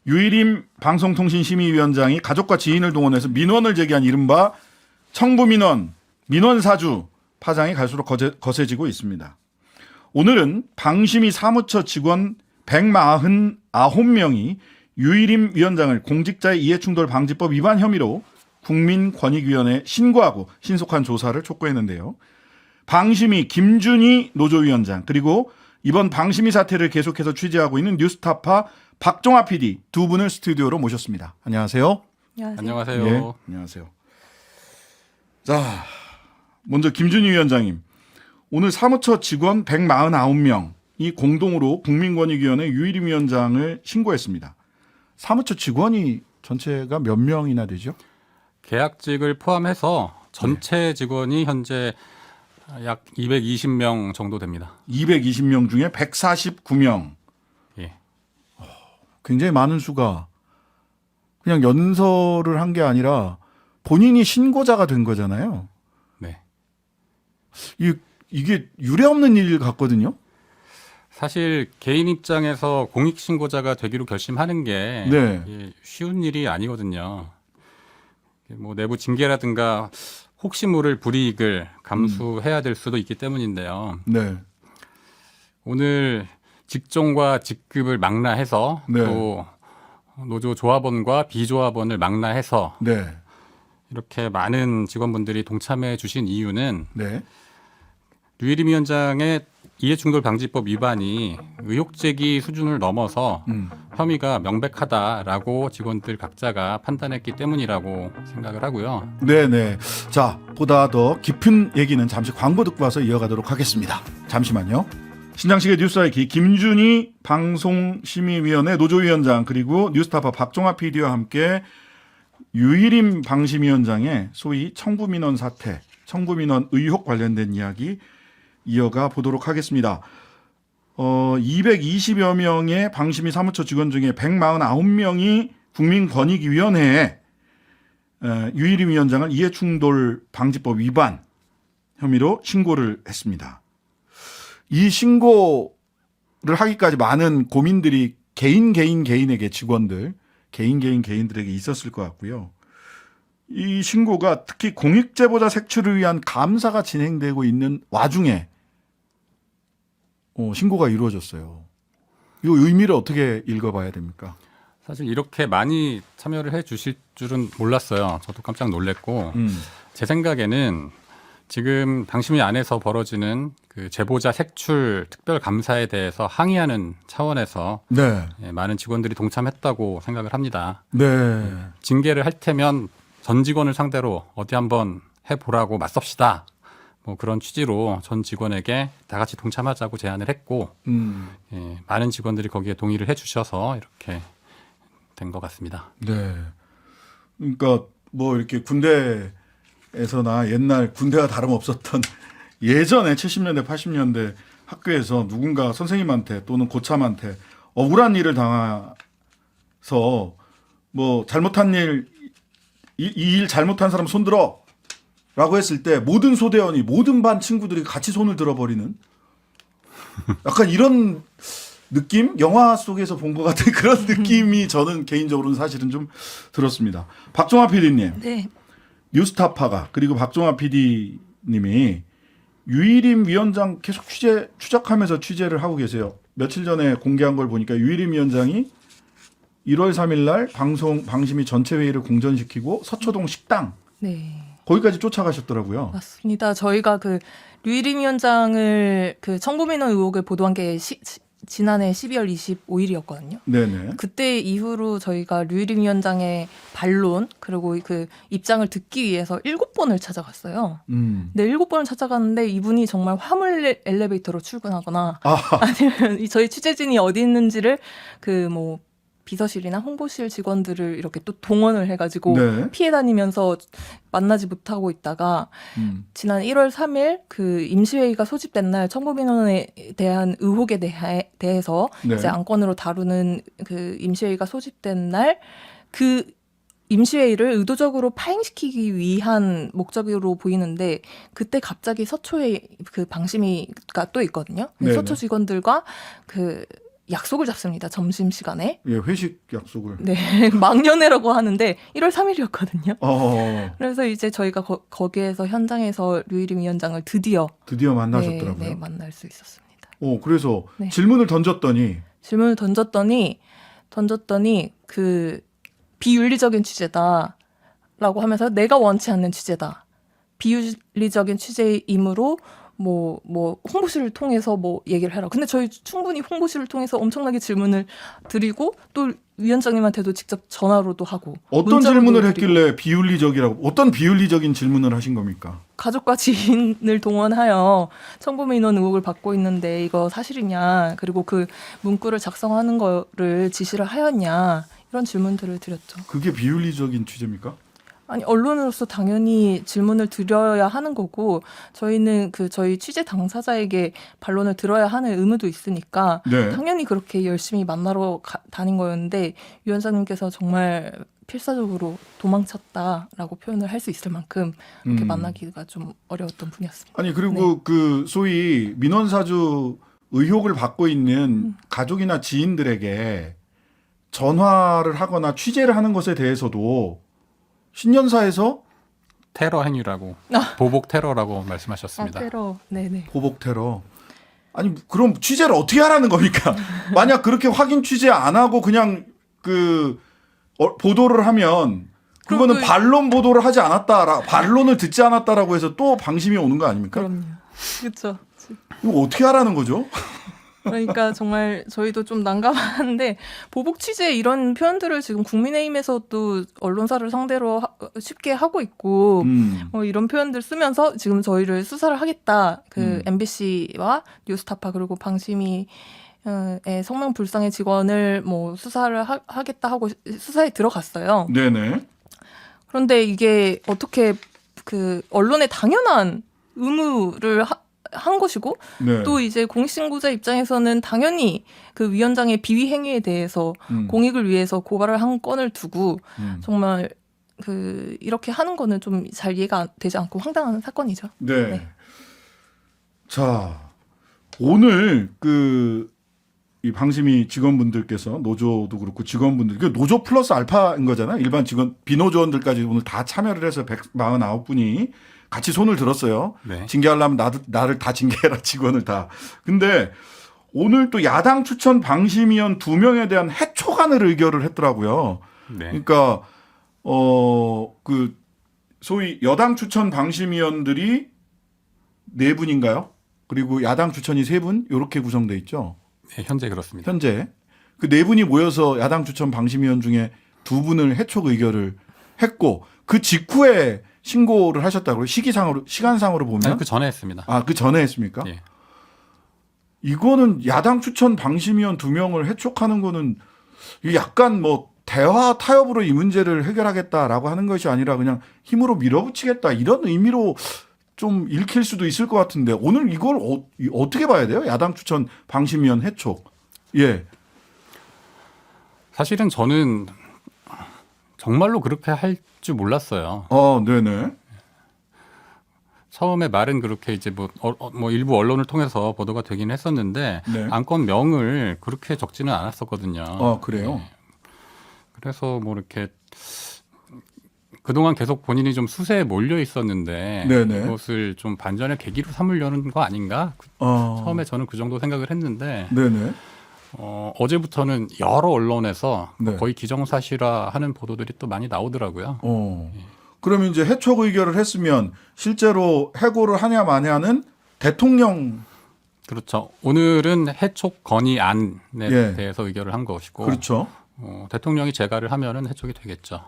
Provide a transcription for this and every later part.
유일임 방송통신심의위원장이 가족과 지인을 동원해서 민원을 제기한 이른바 청부민원, 민원사주 파장이 갈수록 거세지고 있습니다. 오늘은 방심위 사무처 직원 149명이 유일임 위원장을 공직자의 이해충돌 방지법 위반 혐의로 국민권익위원회에 신고하고 신속한 조사를 촉구했는데요. 방심위 김준희 노조위원장 그리고 이번 방심위 사태를 계속해서 취재하고 있는 뉴스타파 박종화 PD 두 분을 스튜디오로 모셨습니다. 안녕하세요. 안녕하세요. 네, 안녕하세요. 자, 먼저 김준희 위원장님. 오늘 사무처 직원 149명이 공동으로 국민권익위원회 유일임 위원장을 신고했습니다. 사무처 직원이 전체가 몇 명이나 되죠? 계약직을 포함해서 전체 직원이 현재 약 220명 정도 됩니다. 220명 중에 149명. 예. 굉장히 많은 수가 그냥 연설을 한 게 아니라 본인이 신고자가 된 거잖아요. 네. 이게 유례없는 일 같거든요. 사실 개인 입장에서 공익신고자가 되기로 결심하는 게 네. 쉬운 일이 아니거든요. 뭐 내부 징계라든가 혹시 모를 불이익을 감수해야 될 수도 있기 때문인데요. 네. 오늘 직종과 직급을 망라해서 네. 또 노조 조합원과 비조합원을 망라해서 네. 이렇게 많은 직원분들이 동참해 주신 이유는 네. 류일임 위원장의 이해충돌 방지법 위반이 의혹 제기 수준을 넘어서 혐의가 명백하다라고 직원들 각자가 판단했기 때문이라고 생각을 하고요. 네네. 자, 보다 더 깊은 얘기는 잠시 광고 듣고 와서 이어가도록 하겠습니다. 잠시만요. 신장식의 뉴스아이키 김준희 방송심의위원회 노조위원장 그리고 뉴스타파 박종화 PD와 함께 유일임 방심위원장의 소위 청부민원 사태, 청부민원 의혹 관련된 이야기 이어가 보도록 하겠습니다. 220여 명의 방심위 사무처 직원 중에 149명이 국민권익위원회에 유일임 위원장을 이해충돌 방지법 위반 혐의로 신고를 했습니다. 이 신고를 하기까지 많은 고민들이 개인에게 직원들, 개인들에게 있었을 것 같고요. 이 신고가 특히 공익제보자 색출을 위한 감사가 진행되고 있는 와중에 신고가 이루어졌어요. 이 의미를 어떻게 읽어봐야 됩니까? 사실 이렇게 많이 참여를 해 주실 줄은 몰랐어요. 저도 깜짝 놀랐고 제 생각에는 지금 방심위 안에서 벌어지는 그 제보자 색출 특별 감사에 대해서 항의하는 차원에서 네. 많은 직원들이 동참했다고 생각을 합니다. 네. 징계를 할 테면 전 직원을 상대로 어디 한번 해보라고 맞섭시다. 뭐 그런 취지로 전 직원에게 다 같이 동참하자고 제안을 했고 많은 직원들이 거기에 동의를 해주셔서 이렇게 된 것 같습니다. 네. 그러니까 뭐 이렇게 군대에서나 옛날 군대와 다름없었던 예전에 70년대 80년대 학교에서 누군가 선생님한테 또는 고참한테 억울한 일을 당해서 뭐 잘못한 이 일 잘못한 사람 손들어 라고 했을 때 모든 소대원이 모든 반 친구들이 같이 손을 들어버리는 약간 이런 느낌? 영화 속에서 본 것 같은 그런 느낌이 저는 개인적으로는 사실은 좀 들었습니다. 박종화 PD님. 네. 뉴스타파가 그리고 박종화 PD님이 유일임 위원장 계속 추적하면서 취재를 하고 계세요. 며칠 전에 공개한 걸 보니까 유일임 위원장이 1월 3일 날 방심위 전체 회의를 공전시키고 서초동 식당 네. 거기까지 쫓아가셨더라고요. 맞습니다. 저희가 그 류일임 위원장을 그 청부민원 의혹을 보도한 게 지난해 12월 25일이었거든요. 네네. 그때 이후로 저희가 류일임 위원장의 반론 그리고 그 입장을 듣기 위해서 7번을 찾아갔어요. 네, 7번을 찾아갔는데 이분이 정말 화물 엘리베이터로 출근하거나 아니면 저희 취재진이 어디 있는지를 그 뭐 비서실이나 홍보실 직원들을 이렇게 또 동원을 해가지고 네. 피해 다니면서 만나지 못하고 있다가 지난 1월 3일 그 임시회의가 소집된 날 청부민원에 대한 의혹에 대해서 네. 이제 안건으로 다루는 그 임시회의가 소집된 날 그 임시회의를 의도적으로 파행시키기 위한 목적으로 보이는데 그때 갑자기 서초에 그 방심위가 또 있거든요. 네네. 서초 직원들과 그 약속을 잡습니다. 점심 시간에. 예, 회식 약속을. 네, 막년회라고 하는데 1월 3일이었거든요. 어. 그래서 이제 저희가 거기에서 현장에서 류일임 위원장을 드디어 만나셨더라고요. 네, 만날 수 있었습니다. 그래서 네. 질문을 던졌더니 질문을 던졌더니 그 비윤리적인 취재다라고 하면서 내가 원치 않는 취재다. 비윤리적인 취재이므로 뭐 홍보실을 통해서 뭐 얘기를 해라. 근데 저희 충분히 홍보실을 통해서 엄청나게 질문을 드리고 또 위원장님한테도 직접 전화로도 하고 어떤 문자로도 질문을 드리고. 했길래 비윤리적이라고 어떤 비윤리적인 질문을 하신 겁니까? 가족과 지인을 동원하여 청부민 인원 의혹을 받고 있는데 이거 사실이냐, 그리고 그 문구를 작성하는 거를 지시를 하였냐, 이런 질문들을 드렸죠. 그게 비윤리적인 취재입니까? 아니, 언론으로서 당연히 질문을 드려야 하는 거고, 저희는 저희 취재 당사자에게 반론을 들어야 하는 의무도 있으니까 네. 당연히 그렇게 열심히 만나러 다닌 거였는데, 위원장님께서 정말 필사적으로 도망쳤다라고 표현을 할 수 있을 만큼 그렇게 만나기가 좀 어려웠던 분이었습니다. 아니 그리고 그 소위 민원사주 의혹을 받고 있는 가족이나 지인들에게 전화를 하거나 취재를 하는 것에 대해서도 신년사에서 테러 행위라고 보복 테러라고 말씀하셨습니다. 테러, 네네. 보복 테러. 아니 그럼 취재를 어떻게 하라는 겁니까? 만약 그렇게 확인 취재 안 하고 그냥 보도를 하면 그거는 반론 보도를 하지 않았다, 반론을 듣지 않았다라고 해서 또 방심이 오는 거 아닙니까? 그럼요. 그렇죠. 이거 어떻게 하라는 거죠? 그러니까 정말 저희도 좀 난감한데, 보복 취재 이런 표현들을 지금 국민의힘에서도 언론사를 상대로 쉽게 하고 있고 이런 표현들 쓰면서 지금 저희를 수사를 하겠다. MBC와 뉴스타파 그리고 방심위의 성명 불상의 직원을 뭐 수사를 하겠다 하고 수사에 들어갔어요. 네네. 그런데 이게 어떻게 언론의 당연한 의무를 한 것이고, 네. 또 이제 공익신고자 입장에서는 당연히 그 위원장의 비위 행위에 대해서 공익을 위해서 고발을 한 건을 두고 정말 이렇게 하는 거는 좀 잘 이해가 되지 않고 황당한 사건이죠. 네. 네. 자, 오늘 이 방심위 직원분들께서 노조도 그렇고 직원분들, 노조 플러스 알파인 거잖아요. 일반 직원, 비노조원들까지 오늘 다 참여를 해서 149분이 같이 손을 들었어요. 네. 징계하려면 나를 다 징계해라, 직원을 다. 근데 오늘 또 야당 추천 방심위원 2명에 대한 해촉안을 의결을 했더라고요. 네. 그러니까 소위 여당 추천 방심위원들이 4분인가요? 그리고 야당 추천이 3분 이렇게 구성돼 있죠. 네, 현재 그렇습니다. 현재 그 4분이 모여서 야당 추천 방심위원 중에 2분을 해촉 의결을 했고, 그 직후에 신고를 하셨다고요? 시간상으로 보면? 아니, 그 전에 했습니다. 그 전에 했습니까? 예. 이거는 야당 추천 방심위원 2명을 해촉하는 거는 약간 뭐 대화 타협으로 이 문제를 해결하겠다라고 하는 것이 아니라 그냥 힘으로 밀어붙이겠다, 이런 의미로 좀 읽힐 수도 있을 것 같은데, 오늘 이걸 어떻게 봐야 돼요? 야당 추천 방심위원 해촉. 예. 사실은 저는 정말로 그렇게 할 줄 몰랐어요. 네네. 처음에 말은 그렇게 이제 뭐 일부 언론을 통해서 보도가 되긴 했었는데 네. 안건명을 그렇게 적지는 않았었거든요. 그래요? 네. 그래서 뭐 이렇게 그동안 계속 본인이 좀 수세에 몰려 있었는데 네네. 그것을 좀 반전의 계기로 삼으려는 거 아닌가? 처음에 저는 그 정도 생각을 했는데 네네. 어제부터는 여러 언론에서 네. 거의 기정사실화하는 보도들이 또 많이 나오더라고요. 그러면 이제 해촉 의결을 했으면 실제로 해고를 하냐 마냐는 대통령. 그렇죠. 오늘은 해촉 건의안에 예. 대해서 의결을 한 것이고, 그렇죠. 대통령이 재가를 하면은 해촉이 되겠죠.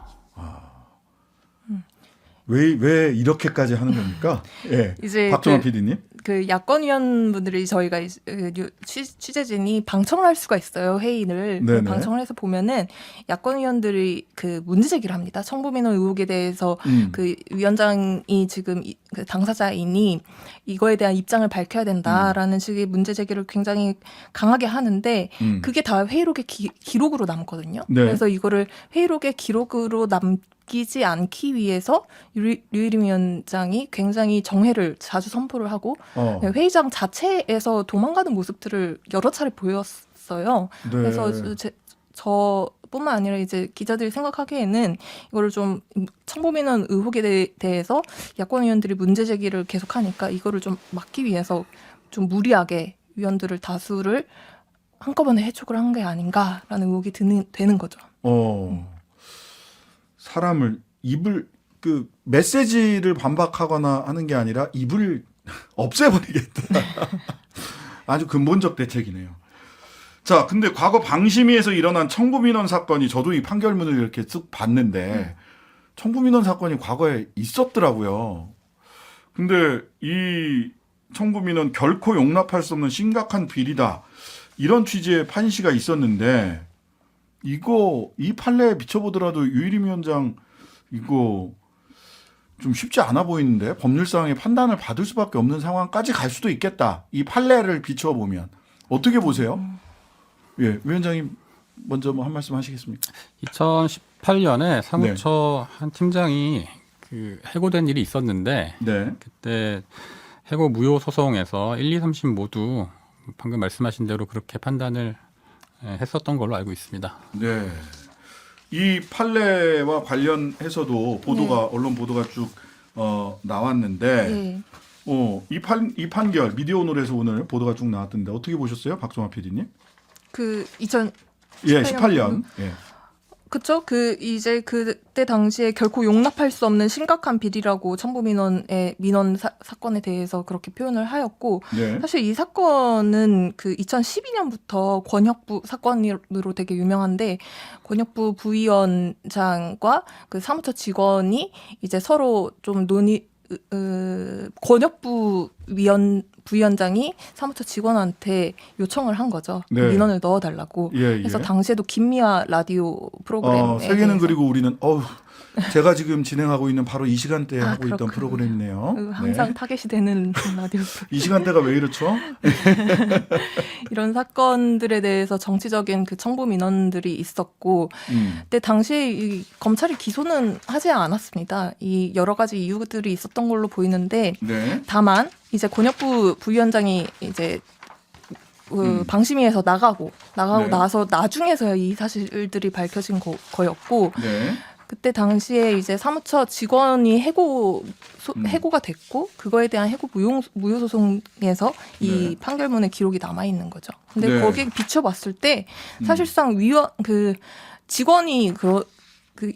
왜 이렇게까지 하는 겁니까? 예. 이제 박정환 PD님. 야권위원분들이 저희가 취재진이 방청을 할 수가 있어요, 회의를. 네네. 방청을 해서 보면은 야권위원들이 문제 제기를 합니다. 청부민원 의혹에 대해서 위원장이 지금 그 당사자이니 이거에 대한 입장을 밝혀야 된다라는 식의 문제 제기를 굉장히 강하게 하는데 그게 다 회의록의 기록으로 남거든요. 네. 그래서 이거를 회의록의 기록으로 남기지 않기 위해서 류일임 위원장이 굉장히 정회를 자주 선포를 하고 회의장 자체에서 도망가는 모습들을 여러 차례 보였어요. 있었어요. 네. 그래서 저뿐만 아니라 이제 기자들이 생각하기에는 이거를 좀 청부민원 의혹에 대해서 야권 의원들이 문제 제기를 계속하니까 이거를 좀 막기 위해서 좀 무리하게 위원들을 다수를 한꺼번에 해촉을 한 게 아닌가라는 의혹이 되는 거죠. 사람을 입을 그 메시지를 반박하거나 하는 게 아니라 입을 없애버리겠다. 아주 근본적 대책이네요. 자, 근데 과거 방심위에서 일어난 청부민원 사건이 저도 이 판결문을 이렇게 쓱 봤는데 청부민원 사건이 과거에 있었더라고요. 근데 이 청부민원 결코 용납할 수 없는 심각한 비리다. 이런 취지의 판시가 있었는데 이 판례에 비춰보더라도 유일임 위원장 이거 좀 쉽지 않아 보이는데 법률상의 판단을 받을 수밖에 없는 상황까지 갈 수도 있겠다. 이 판례를 비춰보면 어떻게 보세요? 예, 위원장님 먼저 뭐 한 말씀 하시겠습니까? 2018년에 사무처 한 팀장이 그 해고된 일이 있었는데 네. 그때 해고 무효 소송에서 1, 2, 3심 모두 방금 말씀하신 대로 그렇게 판단을 했었던 걸로 알고 있습니다. 네. 이 판례와 관련해서도 보도가 언론 보도가 쭉 나왔는데 네. 이 판결 미디어오늘에서 오늘 보도가 쭉 나왔던데 어떻게 보셨어요, 박종화 PD님? 그 2018년 예, 18년. 예. 그쵸? 이제 그때 당시에 결코 용납할 수 없는 심각한 비리라고 청부민원의 민원 사건에 대해서 그렇게 표현을 하였고, 네. 사실 이 사건은 그 2012년부터 권혁부 사건으로 되게 유명한데, 권혁부 부위원장과 그 사무처 직원이 이제 서로 좀 권혁부 부위원장이 사무처 직원한테 요청을 한 거죠. 네. 민원을 넣어달라고. 예, 그래서 예. 당시에도 김미아 라디오 프로그램에 세계는 대해서 그리고 우리는 제가 지금 진행하고 있는 바로 이 시간대에 하고 있던 그렇군요. 프로그램이네요. 항상 네. 타겟이 되는 라디오 이 시간대가 왜 이렇죠? 이런 사건들에 대해서 정치적인 그 청부 민원들이 있었고 그때 당시에 이 검찰이 기소는 하지 않았습니다. 이 여러 가지 이유들이 있었던 걸로 보이는데 네. 다만 이제 권혁부 부위원장이 이제 방심위에서 나가고 네. 나서 나중에서야 이 사실들이 밝혀진 거였고 네. 그때 당시에 이제 사무처 직원이 해고가 됐고 그거에 대한 해고 무효 소송에서 이 네. 판결문의 기록이 남아 있는 거죠. 근데 네. 거기에 비춰봤을 때 사실상 직원이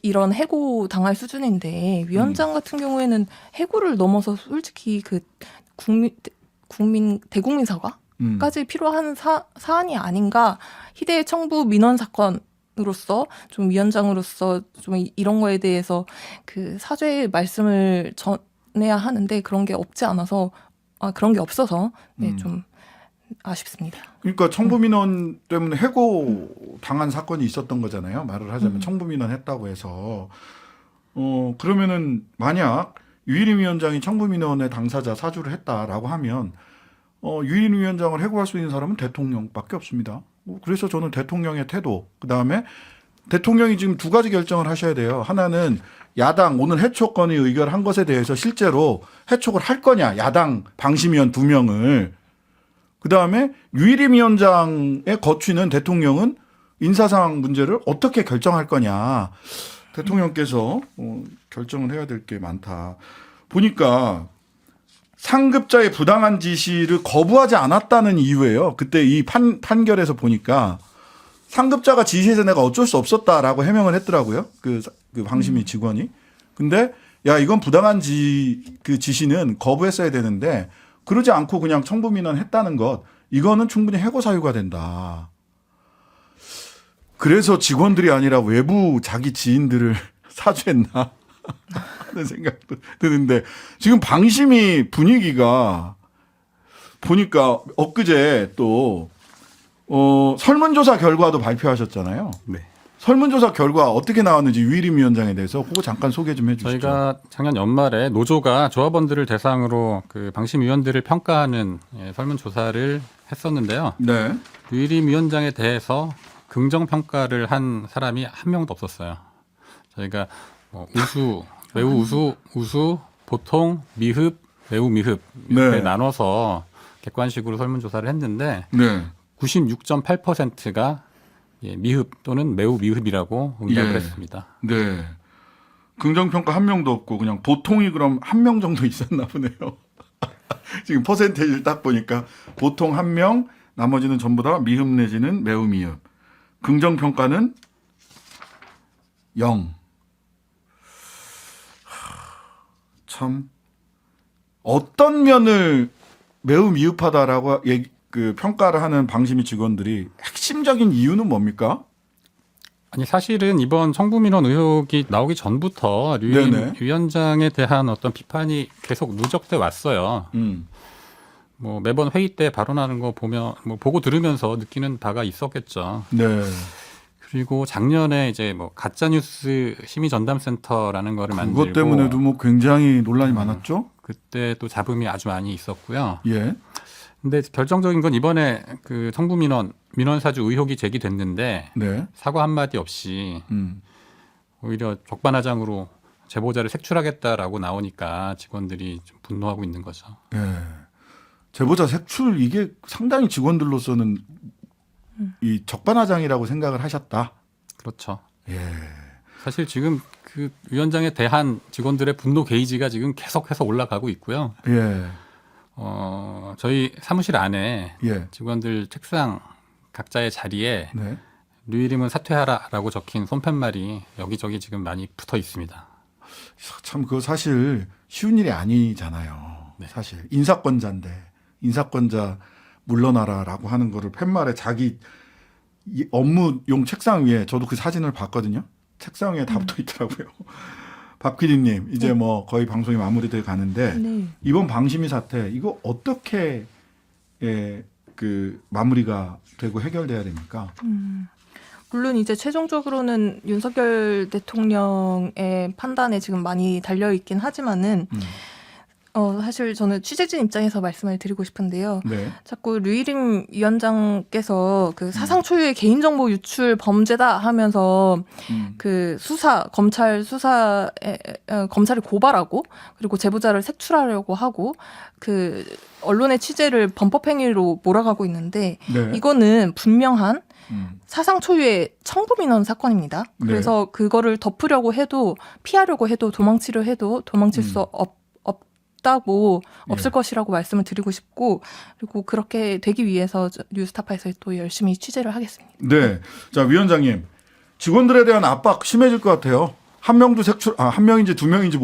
이런 해고 당할 수준인데 위원장 같은 경우에는 해고를 넘어서 솔직히 그 대국민 사과까지 필요한 사안이 아닌가. 희대의 청부 민원 사건으로서 좀 위원장으로서 좀 이런 거에 대해서 그 사죄의 말씀을 전해야 하는데 그런 게 그런 게 없어서 좀 아쉽습니다. 그러니까 청부민원 때문에 해고 당한 사건이 있었던 거잖아요. 말을 하자면 청부민원 했다고 해서 그러면은 만약 유일임 위원장이 청부민원의 당사자 사주를 했다라고 하면 유일임 위원장을 해고할 수 있는 사람은 대통령밖에 없습니다. 그래서 저는 대통령의 태도, 그다음에 대통령이 지금 두 가지 결정을 하셔야 돼요. 하나는 야당 오늘 해촉 건의 의결한 것에 대해서 실제로 해촉을 할 거냐, 야당 방심위원 2명을. 그다음에 유일임 위원장의 거취는 대통령은 인사상 문제를 어떻게 결정할 거냐. 대통령께서 결정을 해야 될 게 많다. 보니까 상급자의 부당한 지시를 거부하지 않았다는 이유예요. 그때 이 판결에서 보니까 상급자가 지시해서 내가 어쩔 수 없었다라고 해명을 했더라고요. 그 방심위 직원이. 근데 야 이건 부당한 지시는 거부했어야 되는데 그러지 않고 그냥 청부민원 했다는 것 이거는 충분히 해고 사유가 된다. 그래서 직원들이 아니라 외부 자기 지인들을 사죄했나 하는 생각도 드는데 지금 방심위 분위기가 보니까 엊그제 또 설문조사 결과도 발표하셨잖아요. 네. 설문조사 결과 어떻게 나왔는지 유일임 위원장에 대해서 그거 잠깐 소개 좀 해주시죠. 저희가 작년 연말에 노조가 조합원들을 대상으로 그 방심위원들을 평가하는 설문조사를 했었는데요. 네. 유일임 위원장에 대해서 긍정 평가를 한 사람이 한 명도 없었어요. 저희가 매우 우수, 보통, 미흡, 매우 미흡 이렇게 네. 나눠서 객관식으로 설문조사를 했는데 네. 96.8%가 미흡 또는 매우 미흡이라고 응답을 예. 했습니다. 네. 긍정평가 한 명도 없고 그냥 보통이 그럼 한 명 정도 있었나 보네요. 지금 퍼센테이지를 딱 보니까 보통 한 명, 나머지는 전부 다 미흡 내지는 매우 미흡. 긍정평가는 0. 참 어떤 면을 매우 미흡하다라고 평가를 하는 방심위 직원들이 핵심적인 이유는 뭡니까? 아니 사실은 이번 청부민원 의혹이 나오기 전부터 네네. 류 위원장에 대한 어떤 비판이 계속 누적돼 왔어요. 뭐 매번 회의 때 발언하는 거 보면 뭐 보고 들으면서 느끼는 바가 있었겠죠. 네. 그리고 작년에 이제 뭐 가짜 뉴스 심의 전담센터라는 거를 만들고 그것 때문에도 뭐 굉장히 논란이 많았죠. 그때 또 잡음이 아주 많이 있었고요. 예. 근데 결정적인 건 이번에 그 청부민원 민원사주 의혹이 제기됐는데 네. 사과 한마디 없이 오히려 적반하장으로 제보자를 색출하겠다라고 나오니까 직원들이 좀 분노하고 있는 거죠. 예. 제보자 색출 이게 상당히 직원들로서는 이 적반하장이라고 생각을 하셨다. 그렇죠. 예. 사실 지금 그 위원장에 대한 직원들의 분노 게이지가 지금 계속해서 올라가고 있고요. 예. 저희 사무실 안에 예. 직원들 책상 각자의 자리에 네. 류일임은 사퇴하라라고 적힌 손팻말이 여기저기 지금 많이 붙어 있습니다. 참 그거 사실 쉬운 일이 아니잖아요. 네. 사실 인사권자인데 인사권자 물러나라라고 하는 거를 팻말에 자기 이 업무용 책상 위에 저도 그 사진을 봤거든요. 책상 위에 다 붙어 있더라고요. 박 PD님 이제 뭐 거의 방송이 마무리돼 가는데 네. 이번 방심위 사태 이거 어떻게 그 마무리가 되고 해결돼야 됩니까? 물론 이제 최종적으로는 윤석열 대통령의 판단에 지금 많이 달려 있긴 하지만은 사실 저는 취재진 입장에서 말씀을 드리고 싶은데요. 네. 자꾸 류일임 위원장께서 그 사상 초유의 개인정보 유출 범죄다 하면서 그 검찰 수사에 검찰을 고발하고 그리고 제보자를 색출하려고 하고 그 언론의 취재를 범법행위로 몰아가고 있는데 네. 이거는 분명한 사상 초유의 청부민원 사건입니다. 네. 그래서 그거를 덮으려고 해도 피하려고 해도 도망치려 해도 도망칠 수 없다고 없을 것이라고 말씀을 드리고 싶고 그리고 그렇게 되기 위해서 뉴스타파에서 또 열심히 취재를 하겠습니다. 네. 자, 위원장님. 직원들에 대한 압박 심해질 것 같아요. 한 명도 한 명인지 두 명인지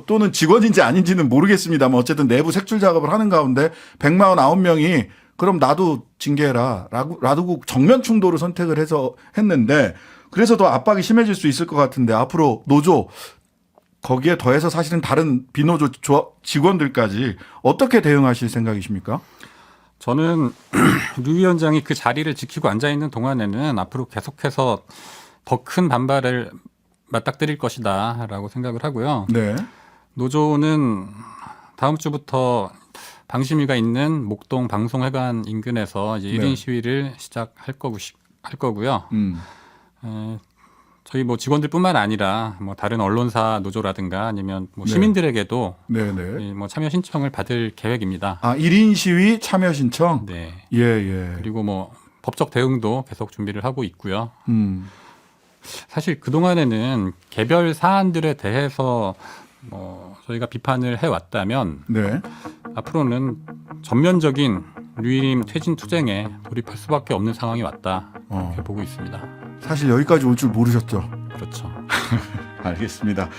또는 직원인지 아닌지는 모르겠습니다만 어쨌든 내부 색출 작업을 하는 가운데 149명이 그럼 나도 징계해라 라고 정면 충돌을 선택을 해서 했는데 그래서 더 압박이 심해질 수 있을 것 같은데 앞으로 노조 거기에 더해서 사실은 다른 비노조 직원들까지 어떻게 대응하실 생각이십니까? 저는 류 위원장이 그 자리를 지키고 앉아 있는 동안에는 앞으로 계속해서 더 큰 반발을 맞닥뜨릴 것이다라고 생각을 하고요. 네. 노조는 다음 주부터 방심위가 있는 목동 방송회관 인근에서 이제 1인 시위를 시작할 거고요. 저희 뭐 직원들뿐만 아니라 뭐 다른 언론사 노조라든가 아니면 뭐 시민들에게도 네네. 뭐 참여 신청을 받을 계획입니다. 1인 시위 참여 신청? 네. 예. 그리고 뭐 법적 대응도 계속 준비를 하고 있고요. 사실 그동안에는 개별 사안들에 대해서 뭐 저희가 비판을 해왔다면 네. 앞으로는 전면적인 류일임 퇴진 투쟁에 돌입할 수밖에 없는 상황이 왔다 이렇게 보고 있습니다. 사실 여기까지 올 줄 모르셨죠? 그렇죠. 알겠습니다.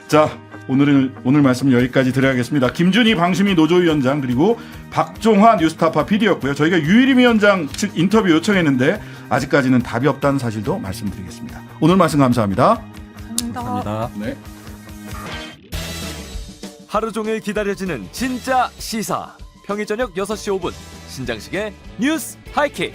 자, 오늘 말씀 여기까지 드려야겠습니다. 김준희 방심위 노조위원장 그리고 박종화 뉴스타파 PD였고요. 저희가 유일임 위원장 측 인터뷰 요청했는데 아직까지는 답이 없다는 사실도 말씀드리겠습니다. 오늘 말씀 감사합니다. 감사합니다. 네. 하루 종일 기다려지는 진짜 시사. 평일 저녁 6시 5분 신장식의 뉴스 하이킥.